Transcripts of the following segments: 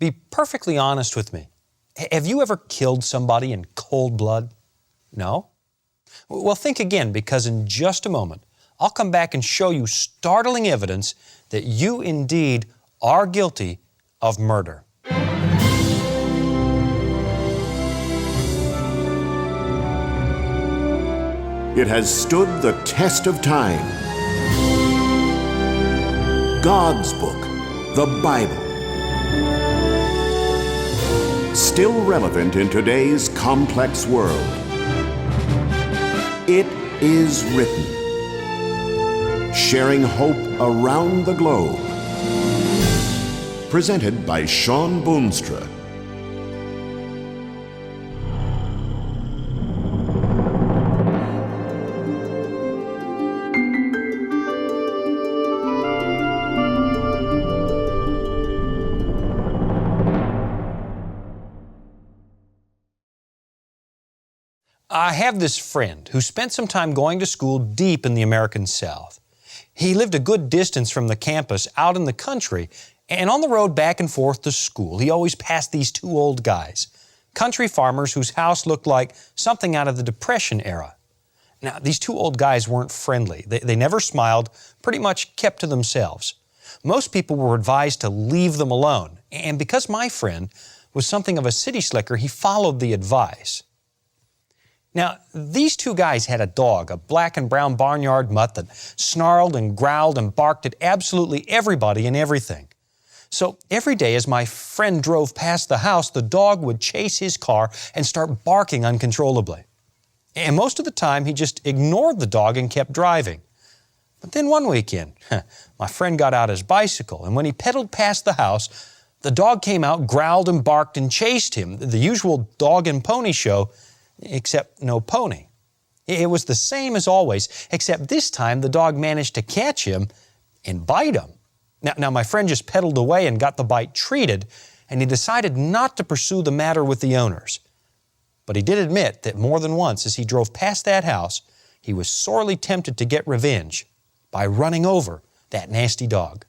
be perfectly honest with me. Have you ever killed somebody in cold blood? No? Well, think again, because in just a moment, I'll come back and show you startling evidence that you indeed are guilty of murder. It has stood the test of time. God's book, the Bible. Still relevant in today's complex world. It is written. Sharing hope around the globe. Presented by Sean Boonstra. I have this friend who spent some time going to school deep in the American South. He lived a good distance from the campus out in the country, and on the road back and forth to school, he always passed these two old guys, country farmers whose house looked like something out of the Depression era. Now, these two old guys weren't friendly. They never smiled, pretty much kept to themselves. Most people were advised to leave them alone, and because my friend was something of a city slicker, he followed the advice. Now, these two guys had a dog, a black and brown barnyard mutt that snarled and growled and barked at absolutely everybody and everything. So every day as my friend drove past the house, the dog would chase his car and start barking uncontrollably. And most of the time, he just ignored the dog and kept driving. But then one weekend, my friend got out his bicycle, and when he pedaled past the house, the dog came out, growled and barked and chased him, the usual dog and pony show, except no pony. It was the same as always, except this time the dog managed to catch him and bite him. Now my friend just pedaled away and got the bite treated, and he decided not to pursue the matter with the owners. But he did admit that more than once as he drove past that house, he was sorely tempted to get revenge by running over that nasty dog.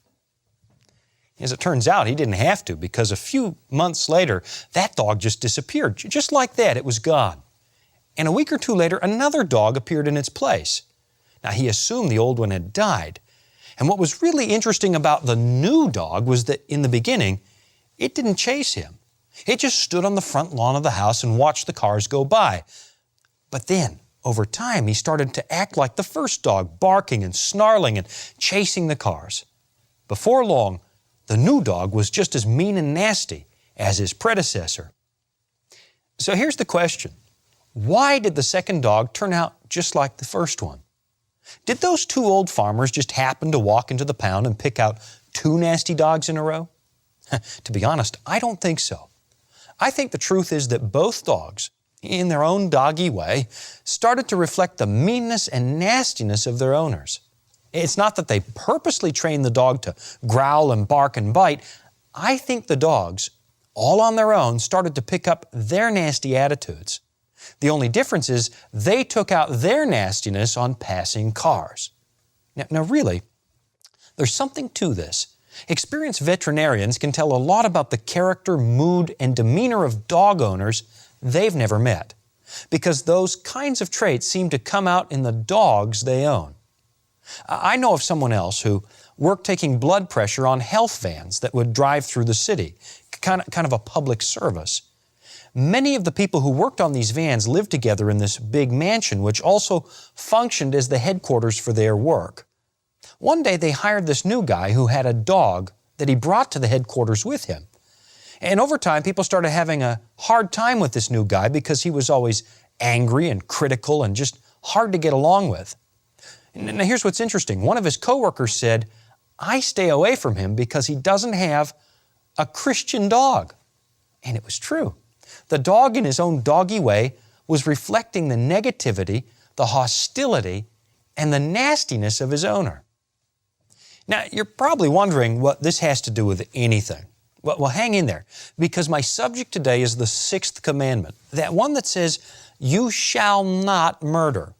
As it turns out, he didn't have to, because a few months later, that dog just disappeared. Just like that, it was gone. And a week or two later, another dog appeared in its place. Now, he assumed the old one had died. And what was really interesting about the new dog was that in the beginning, it didn't chase him. It just stood on the front lawn of the house and watched the cars go by. But then, over time, he started to act like the first dog, barking and snarling and chasing the cars. Before long, the new dog was just as mean and nasty as his predecessor. So here's the question. Why did the second dog turn out just like the first one? Did those two old farmers just happen to walk into the pound and pick out two nasty dogs in a row? To be honest, I don't think so. I think the truth is that both dogs, in their own doggy way, started to reflect the meanness and nastiness of their owners. It's not that they purposely trained the dog to growl and bark and bite. I think the dogs, all on their own, started to pick up their nasty attitudes. The only difference is they took out their nastiness on passing cars. Now really, there's something to this. Experienced veterinarians can tell a lot about the character, mood, and demeanor of dog owners they've never met, because those kinds of traits seem to come out in the dogs they own. I know of someone else who worked taking blood pressure on health vans that would drive through the city, kind of a public service. Many of the people who worked on these vans lived together in this big mansion, which also functioned as the headquarters for their work. One day they hired this new guy who had a dog that he brought to the headquarters with him. And over time, people started having a hard time with this new guy because he was always angry and critical and just hard to get along with. Now here's what's interesting. One of his coworkers said, "I stay away from him because he doesn't have a Christian dog." And it was true. The dog, in his own doggy way, was reflecting the negativity, the hostility, and the nastiness of his owner. Now, you're probably wondering what this has to do with anything. Well, hang in there, because my subject today is the sixth commandment, that one that says, "You shall not murder."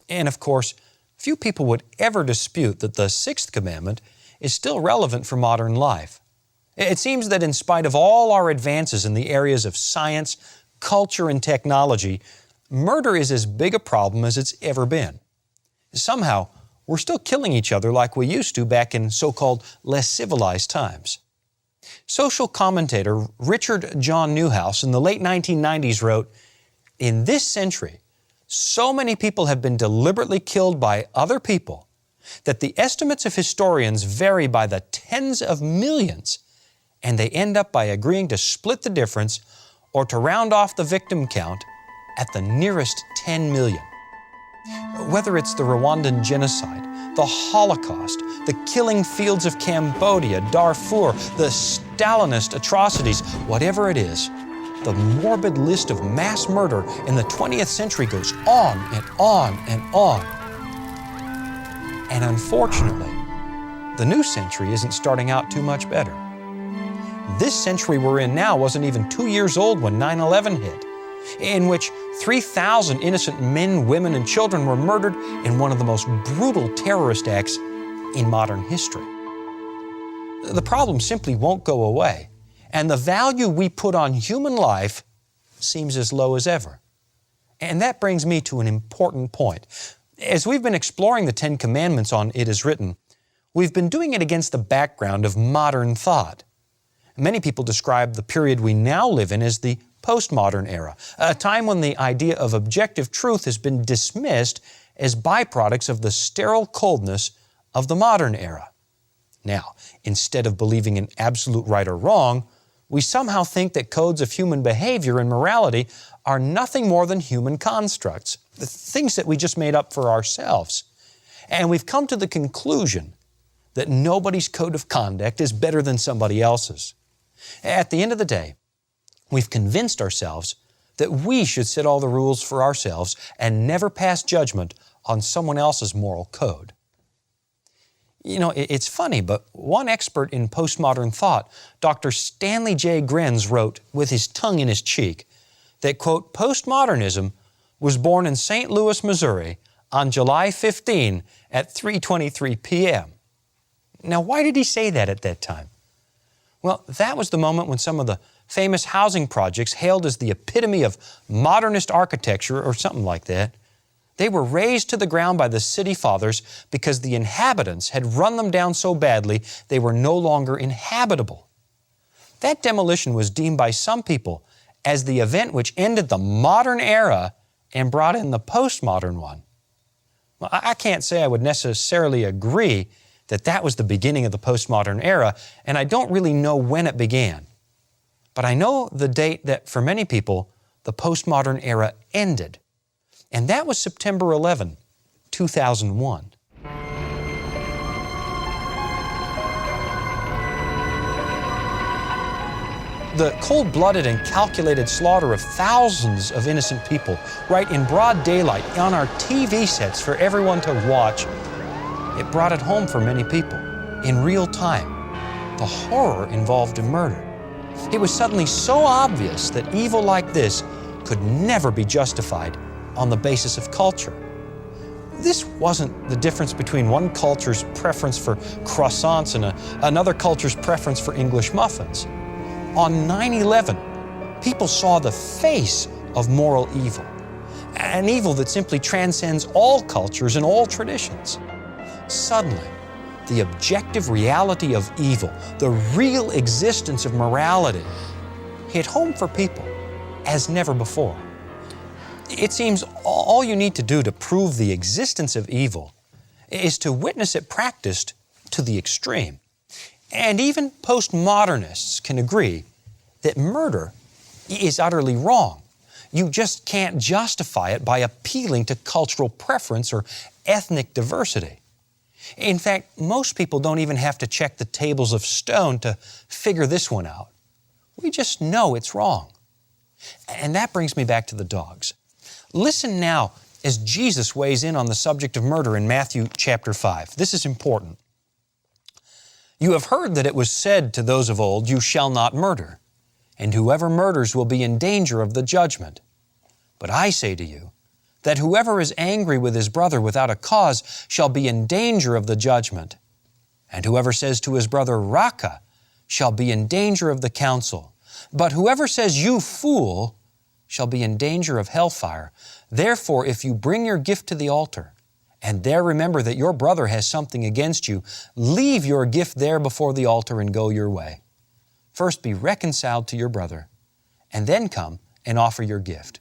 And of course, few people would ever dispute that the sixth commandment is still relevant for modern life. It seems that in spite of all our advances in the areas of science, culture, and technology, murder is as big a problem as it's ever been. Somehow, we're still killing each other like we used to back in so-called less civilized times. Social commentator Richard John Newhouse in the late 1990s wrote, "In this century, so many people have been deliberately killed by other people that the estimates of historians vary by the tens of millions, and they end up by agreeing to split the difference or to round off the victim count at the nearest 10 million. Whether it's the Rwandan genocide, the Holocaust, the killing fields of Cambodia, Darfur, the Stalinist atrocities, whatever it is, the morbid list of mass murder in the 20th century goes on and on and on. And unfortunately, the new century isn't starting out too much better. This century we're in now wasn't even 2 years old when 9/11 hit, in which 3,000 innocent men, women, and children were murdered in one of the most brutal terrorist acts in modern history. The problem simply won't go away, and the value we put on human life seems as low as ever. And that brings me to an important point. As we've been exploring the 10 Commandments on It Is Written, we've been doing it against the background of modern thought. Many people describe the period we now live in as the postmodern era, a time when the idea of objective truth has been dismissed as byproducts of the sterile coldness of the modern era. Now, instead of believing in absolute right or wrong, we somehow think that codes of human behavior and morality are nothing more than human constructs, the things that we just made up for ourselves. And we've come to the conclusion that nobody's code of conduct is better than somebody else's. At the end of the day, we've convinced ourselves that we should set all the rules for ourselves and never pass judgment on someone else's moral code. You know, it's funny, but one expert in postmodern thought, Dr. Stanley J. Grenz, wrote with his tongue in his cheek that, quote, postmodernism was born in St. Louis, Missouri on July 15 at 3:23 p.m. Now, why did he say that at that time? Well, that was the moment when some of the famous housing projects, hailed as the epitome of modernist architecture or something like that, they were razed to the ground by the city fathers because the inhabitants had run them down so badly they were no longer inhabitable. That demolition was deemed by some people as the event which ended the modern era and brought in the postmodern one. Well, I can't say I would necessarily agree that that was the beginning of the postmodern era, and I don't really know when it began. But I know the date that, for many people, the postmodern era ended. And that was September 11, 2001. The cold-blooded and calculated slaughter of thousands of innocent people right in broad daylight on our TV sets for everyone to watch, it brought it home for many people in real time. The horror involved in murder. It was suddenly so obvious that evil like this could never be justified on the basis of culture. This wasn't the difference between one culture's preference for croissants and another culture's preference for English muffins. On 9/11, people saw the face of moral evil, an evil that simply transcends all cultures and all traditions. Suddenly, the objective reality of evil, the real existence of morality, hit home for people as never before. It seems all you need to do to prove the existence of evil is to witness it practiced to the extreme. And even postmodernists can agree that murder is utterly wrong. You just can't justify it by appealing to cultural preference or ethnic diversity. In fact, most people don't even have to check the tables of stone to figure this one out. We just know it's wrong. And that brings me back to the dogs. Listen now as Jesus weighs in on the subject of murder in Matthew chapter 5. This is important. You have heard that it was said to those of old, "You shall not murder, and whoever murders will be in danger of the judgment. But I say to you, that whoever is angry with his brother without a cause shall be in danger of the judgment. And whoever says to his brother, Raka, shall be in danger of the council. But whoever says, you fool, shall be in danger of hellfire. Therefore, if you bring your gift to the altar, and there remember that your brother has something against you, leave your gift there before the altar and go your way. First be reconciled to your brother, and then come and offer your gift.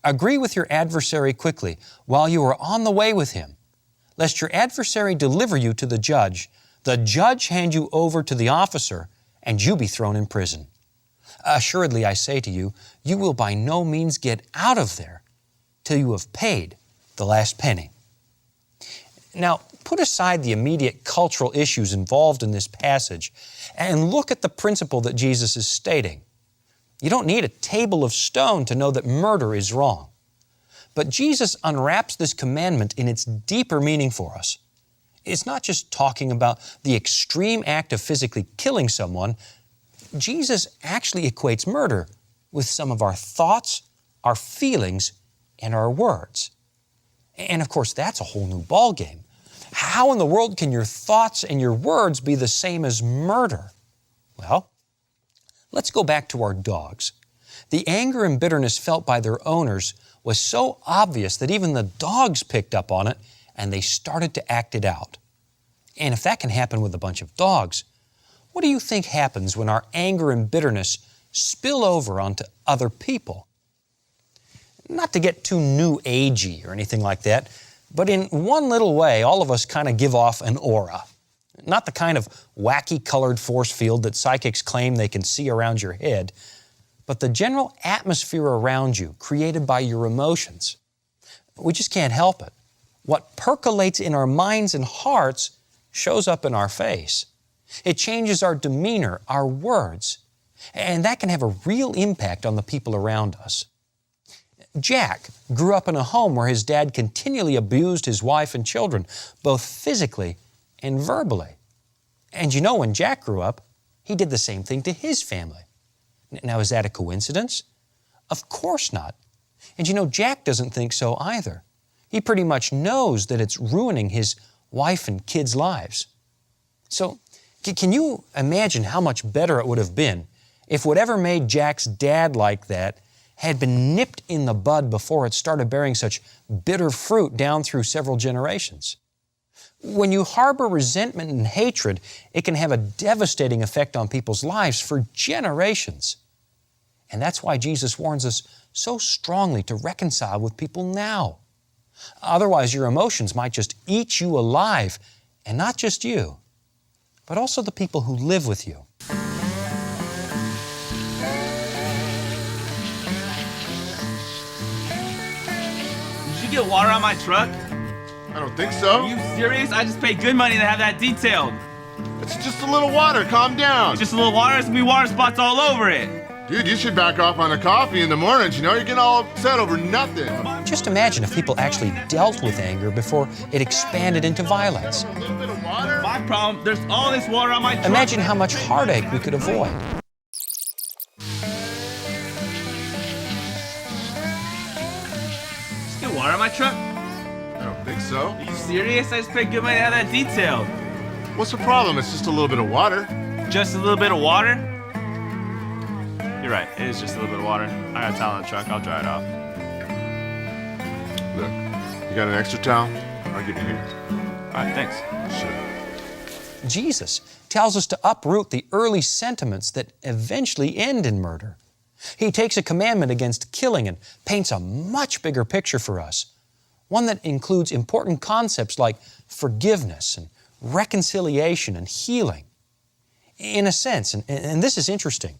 Agree with your adversary quickly while you are on the way with him, lest your adversary deliver you to the judge hand you over to the officer, and you be thrown in prison. Assuredly, I say to you, you will by no means get out of there till you have paid the last penny. Now, put aside the immediate cultural issues involved in this passage and look at the principle that Jesus is stating. You don't need a table of stone to know that murder is wrong. But Jesus unwraps this commandment in its deeper meaning for us. It's not just talking about the extreme act of physically killing someone. Jesus actually equates murder with some of our thoughts, our feelings, and our words. And of course, that's a whole new ballgame. How in the world can your thoughts and your words be the same as murder? Well, let's go back to our dogs. The anger and bitterness felt by their owners was so obvious that even the dogs picked up on it and they started to act it out. And if that can happen with a bunch of dogs, what do you think happens when our anger and bitterness spill over onto other people? Not to get too new agey or anything like that, but in one little way, all of us kind of give off an aura. Not the kind of wacky colored force field that psychics claim they can see around your head, but the general atmosphere around you created by your emotions. We just can't help it. What percolates in our minds and hearts shows up in our face. It changes our demeanor, our words, and that can have a real impact on the people around us. Jack grew up in a home where his dad continually abused his wife and children, both physically and verbally. And you know, when Jack grew up, he did the same thing to his family. Now, is that a coincidence? Of course not. And you know, Jack doesn't think so either. He pretty much knows that it's ruining his wife and kids' lives. So, can you imagine how much better it would have been if whatever made Jack's dad like that had been nipped in the bud before it started bearing such bitter fruit down through several generations? When you harbor resentment and hatred, it can have a devastating effect on people's lives for generations. And that's why Jesus warns us so strongly to reconcile with people now. Otherwise, your emotions might just eat you alive, and not just you, but also the people who live with you. Did you get water on my truck? I don't think so. Are you serious? I just paid good money to have that detailed. It's just a little water. Calm down. Just a little water, there's gonna be water spots all over it. Dude, you should back off on the coffee in the mornings. You know, you're getting all upset over nothing. Just imagine if people actually dealt with anger before it expanded into violence. A little bit of water? My problem, there's all this water on my truck. Imagine how much heartache we could avoid. Just get water on my truck? I don't think so. Are you serious? I just paid good money to have that detailed. What's the problem? It's just a little bit of water. Just a little bit of water? You're right, it is just a little bit of water. I got a towel on the truck, I'll dry it off. Look, you got an extra towel? I'll give you here. All right, thanks. Sure. Jesus tells us to uproot the early sentiments that eventually end in murder. He takes a commandment against killing and paints a much bigger picture for us, one that includes important concepts like forgiveness and reconciliation and healing. In a sense, and this is interesting,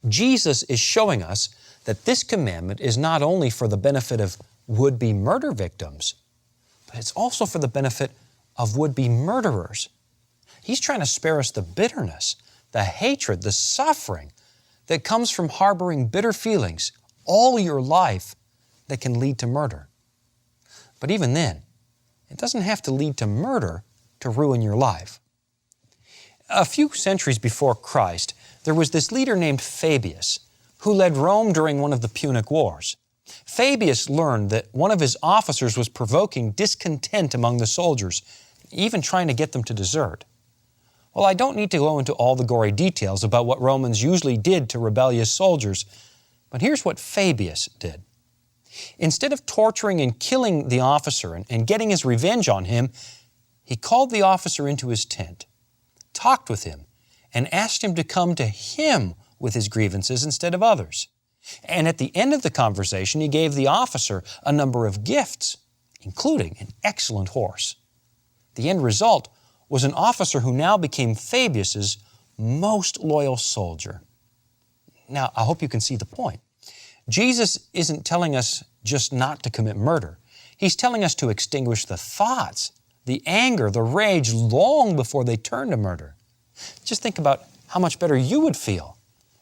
Jesus is showing us that this commandment is not only for the benefit of would-be murder victims, but it's also for the benefit of would-be murderers. He's trying to spare us the bitterness, the hatred, the suffering that comes from harboring bitter feelings all your life that can lead to murder. But even then, it doesn't have to lead to murder to ruin your life. A few centuries before Christ, there was this leader named Fabius who led Rome during one of the Punic Wars. Fabius learned that one of his officers was provoking discontent among the soldiers, even trying to get them to desert. Well, I don't need to go into all the gory details about what Romans usually did to rebellious soldiers, but here's what Fabius did. Instead of torturing and killing the officer and getting his revenge on him, he called the officer into his tent, talked with him, and asked him to come to him with his grievances instead of others. And at the end of the conversation, he gave the officer a number of gifts, including an excellent horse. The end result was an officer who now became Fabius's most loyal soldier. Now, I hope you can see the point. Jesus isn't telling us just not to commit murder. He's telling us to extinguish the thoughts, the anger, the rage long before they turn to murder. Just think about how much better you would feel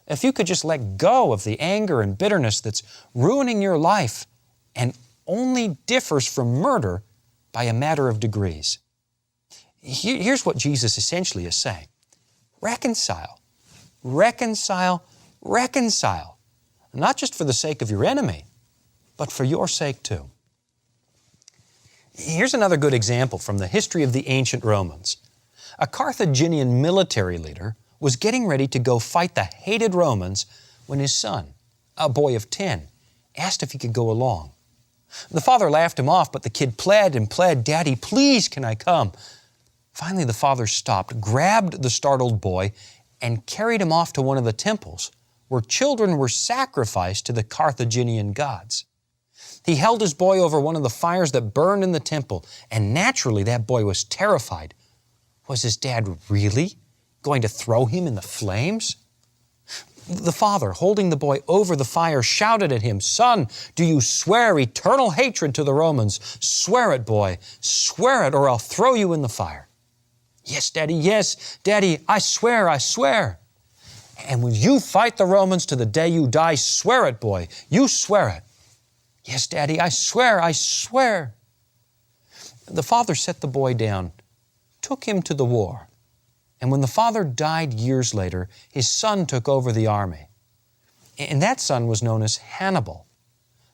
if you could just let go of the anger and bitterness that's ruining your life and only differs from murder by a matter of degrees. Here's what Jesus essentially is saying. Reconcile, reconcile, reconcile. Not just for the sake of your enemy, but for your sake too. Here's another good example from the history of the ancient Romans. A Carthaginian military leader was getting ready to go fight the hated Romans when his son, a boy of 10, asked if he could go along. The father laughed him off, but the kid pled and pled, "Daddy, please, can I come?" Finally, the father stopped, grabbed the startled boy, and carried him off to one of the temples where children were sacrificed to the Carthaginian gods. He held his boy over one of the fires that burned in the temple, and naturally that boy was terrified. Was his dad really going to throw him in the flames? The father, holding the boy over the fire, shouted at him, "Son, do you swear eternal hatred to the Romans? Swear it, boy. Swear it, or I'll throw you in the fire." "Yes, Daddy, I swear, I swear." "And when you fight the Romans to the day you die, swear it, boy. You swear it." "Yes, Daddy, I swear, I swear." The father set the boy down, took him to the war. And when the father died years later, his son took over the army. And that son was known as Hannibal,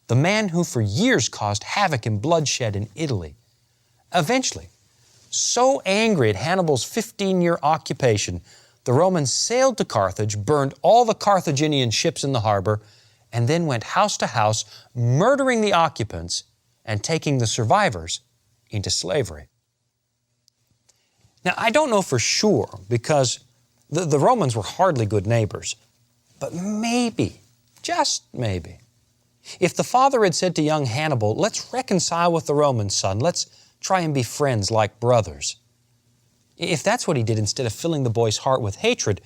the man who for years caused havoc and bloodshed in Italy. Eventually, so angry at Hannibal's 15-year occupation, the Romans sailed to Carthage, burned all the Carthaginian ships in the harbor, and then went house to house, murdering the occupants and taking the survivors into slavery. Now, I don't know for sure because the Romans were hardly good neighbors, but maybe, just maybe, if the father had said to young Hannibal, "Let's reconcile with the Romans, son, let's try and be friends like brothers," if that's what he did instead of filling the boy's heart with hatred,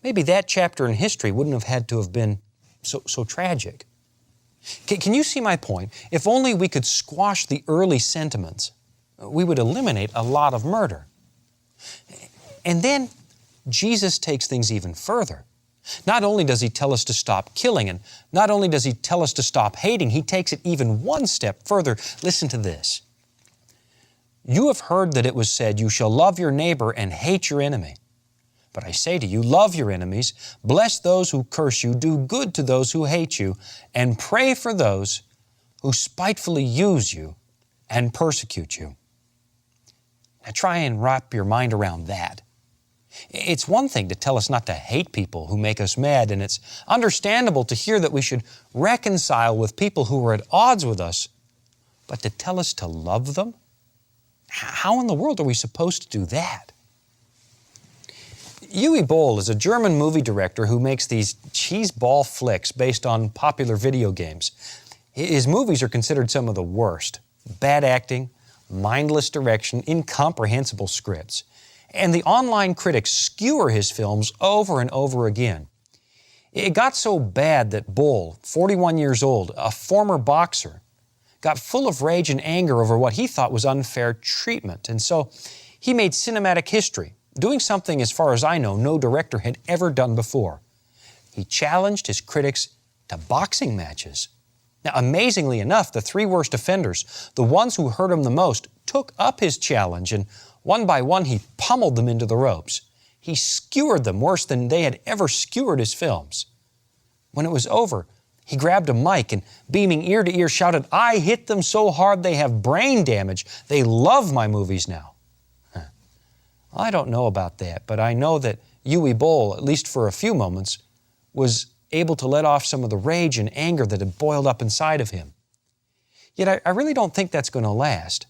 maybe that chapter in history wouldn't have had to have been so tragic. Can you see my point? If only we could squash the early sentiments, we would eliminate a lot of murder. And then Jesus takes things even further. Not only does He tell us to stop killing, and not only does He tell us to stop hating, He takes it even one step further. Listen to this. "You have heard that it was said, 'You shall love your neighbor and hate your enemy.' But I say to you, love your enemies, bless those who curse you, do good to those who hate you, and pray for those who spitefully use you and persecute you." Now try and wrap your mind around that. It's one thing to tell us not to hate people who make us mad, and it's understandable to hear that we should reconcile with people who are at odds with us, but to tell us to love them? How in the world are we supposed to do that? Uwe Boll is a German movie director who makes these cheeseball flicks based on popular video games. His movies are considered some of the worst. Bad acting, mindless direction, incomprehensible scripts. And the online critics skewer his films over and over again. It got so bad that Boll, 41 years old, a former boxer, got full of rage and anger over what he thought was unfair treatment. And so he made cinematic history, doing something, as far as I know, no director had ever done before. He challenged his critics to boxing matches. Now, amazingly enough, the three worst offenders, the ones who hurt him the most, took up his challenge, and one by one he pummeled them into the ropes. He skewered them worse than they had ever skewered his films. When it was over, he grabbed a mic and, beaming ear to ear, shouted, "I hit them so hard they have brain damage. They love my movies now." I don't know about that, but I know that Yui Bowl, at least for a few moments, was able to let off some of the rage and anger that had boiled up inside of him. Yet I really don't think that's going to last.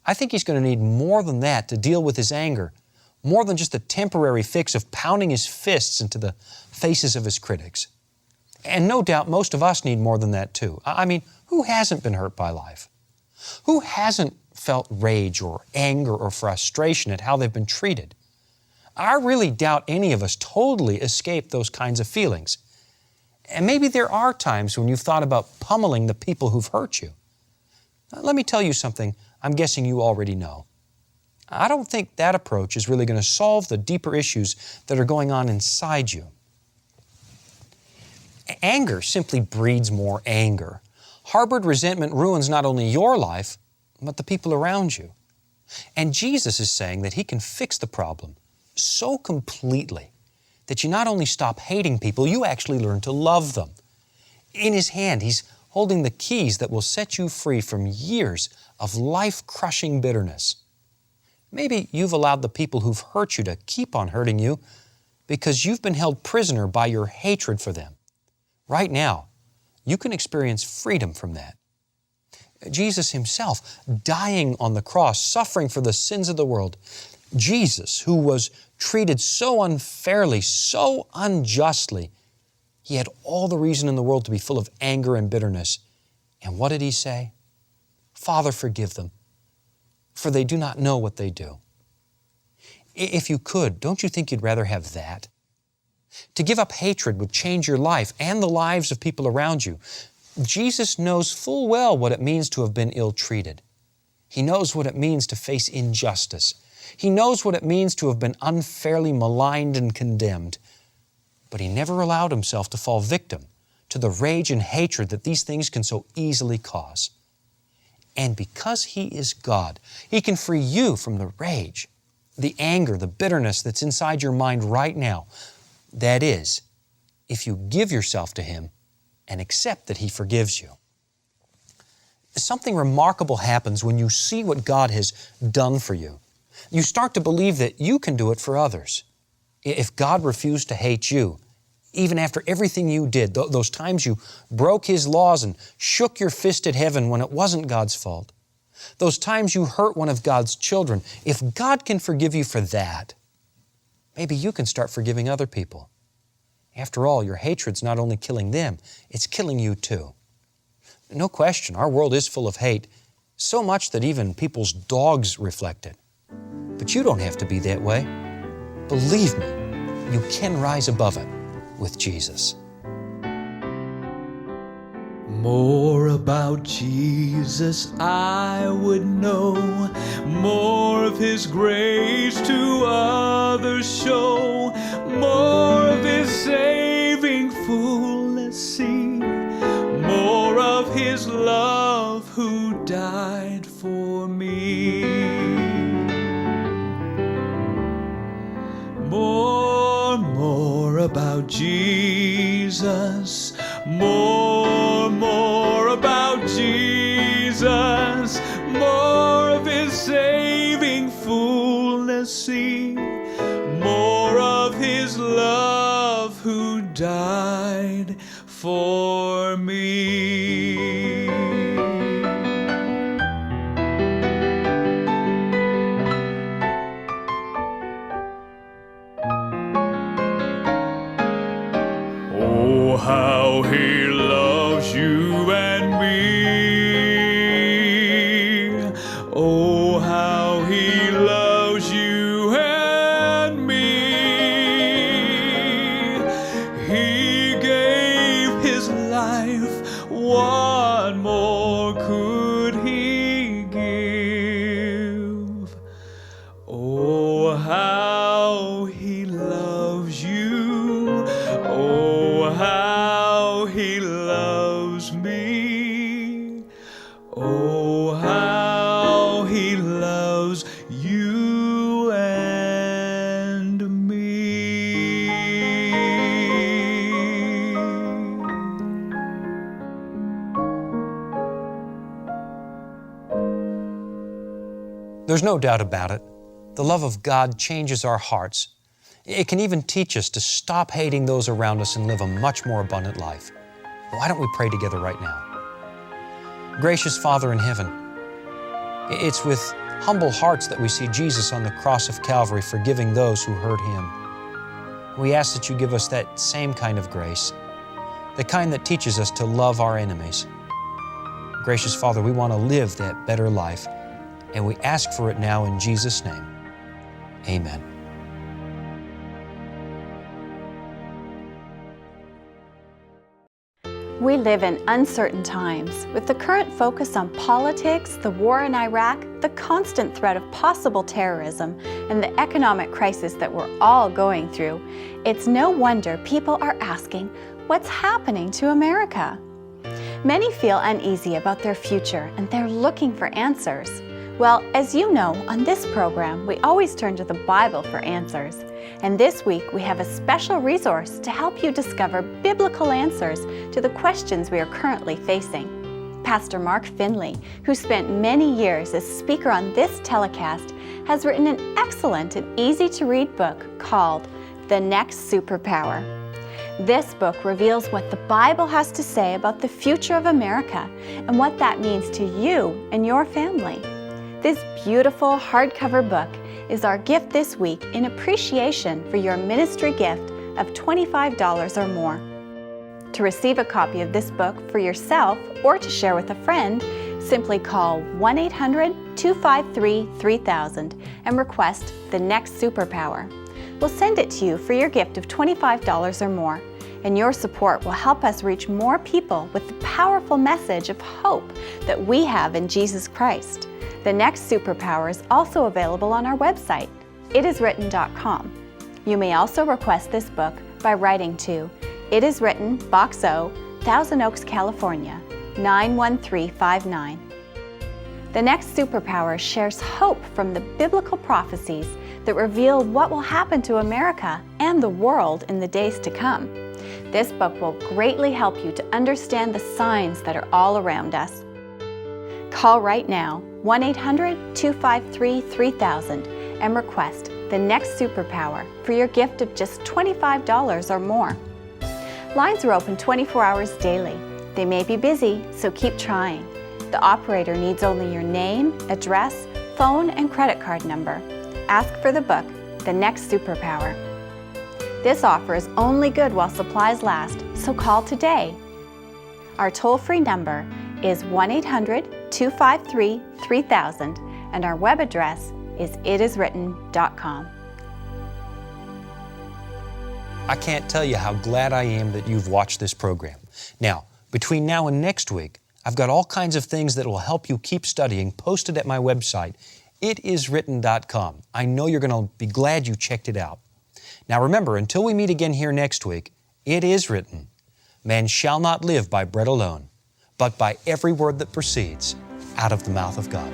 I think he's going to need more than that to deal with his anger, more than just a temporary fix of pounding his fists into the faces of his critics. And no doubt most of us need more than that too. I mean, who hasn't been hurt by life? Who hasn't felt rage or anger or frustration at how they've been treated? I really doubt any of us totally escape those kinds of feelings. And maybe there are times when you've thought about pummeling the people who've hurt you. Let me tell you something I'm guessing you already know. I don't think that approach is really going to solve the deeper issues that are going on inside you. Anger simply breeds more anger. Harbored resentment ruins not only your life, but the people around you. And Jesus is saying that He can fix the problem so completely that you not only stop hating people, you actually learn to love them. In His hand, He's holding the keys that will set you free from years of life-crushing bitterness. Maybe you've allowed the people who've hurt you to keep on hurting you because you've been held prisoner by your hatred for them. Right now, you can experience freedom from that. Jesus Himself, dying on the cross, suffering for the sins of the world. Jesus, who was treated so unfairly, so unjustly, He had all the reason in the world to be full of anger and bitterness. And what did He say? Father, forgive them, for they do not know what they do. If you could, don't you think you'd rather have that? To give up hatred would change your life and the lives of people around you. Jesus knows full well what it means to have been ill-treated. He knows what it means to face injustice. He knows what it means to have been unfairly maligned and condemned. But He never allowed Himself to fall victim to the rage and hatred that these things can so easily cause. And because He is God, He can free you from the rage, the anger, the bitterness that's inside your mind right now. That is, if you give yourself to Him and accept that He forgives you. Something remarkable happens when you see what God has done for you. You start to believe that you can do it for others. If God refused to hate you, even after everything you did, those times you broke His laws and shook your fist at heaven when it wasn't God's fault, those times you hurt one of God's children, if God can forgive you for that, maybe you can start forgiving other people. After all, your hatred's not only killing them, it's killing you too. No question, our world is full of hate, so much that even people's dogs reflect it. But you don't have to be that way. Believe me, you can rise above it with Jesus. More about Jesus I would know, more of His grace to others show, more of His saving fullness see, more of His love who died for me. More about Jesus, more about Jesus, more of His saving fullness see, more of His love who died for me. Oh, how He loves you and me. Oh, how He loves you and me. He gave His life. What more could He give? Oh, how He loves you. Oh, how He loves me. Oh, how He loves you and me. There's no doubt about it. The love of God changes our hearts. It can even teach us to stop hating those around us and live a much more abundant life. Why don't we pray together right now? Gracious Father in heaven, it's with humble hearts that we see Jesus on the cross of Calvary forgiving those who hurt Him. We ask that you give us that same kind of grace, the kind that teaches us to love our enemies. Gracious Father, we want to live that better life, and we ask for it now in Jesus' name. Amen. We live in uncertain times. With the current focus on politics, the war in Iraq, the constant threat of possible terrorism, and the economic crisis that we're all going through, it's no wonder people are asking, what's happening to America? Many feel uneasy about their future and they're looking for answers. Well, as you know, on this program, we always turn to the Bible for answers. And this week, we have a special resource to help you discover biblical answers to the questions we are currently facing. Pastor Mark Finley, who spent many years as speaker on this telecast, has written an excellent and easy-to-read book called The Next Superpower. This book reveals what the Bible has to say about the future of America and what that means to you and your family. This beautiful hardcover book is our gift this week in appreciation for your ministry gift of $25 or more. To receive a copy of this book for yourself or to share with a friend, simply call 1-800-253-3000 and request The Next Superpower. We'll send it to you for your gift of $25 or more, and your support will help us reach more people with the powerful message of hope that we have in Jesus Christ. The Next Superpower is also available on our website, itiswritten.com. You may also request this book by writing to It Is Written, Box O, Thousand Oaks, California, 91359. The Next Superpower shares hope from the biblical prophecies that reveal what will happen to America and the world in the days to come. This book will greatly help you to understand the signs that are all around us. Call right now, 1-800-253-3000, and request The Next Superpower for your gift of just $25 or more. Lines are open 24 hours daily. They may be busy, so keep trying. The operator needs only your name, address, phone, and credit card number. Ask for the book, The Next Superpower. This offer is only good while supplies last, so call today. Our toll-free number is 1-800-253-3000, and our web address is itiswritten.com. I can't tell you how glad I am that you've watched this program. Now, between now and next week, I've got all kinds of things that will help you keep studying posted at my website, itiswritten.com. I know you're going to be glad you checked it out. Now remember, until we meet again here next week, it is written, man shall not live by bread alone, but by every word that proceeds out of the mouth of God.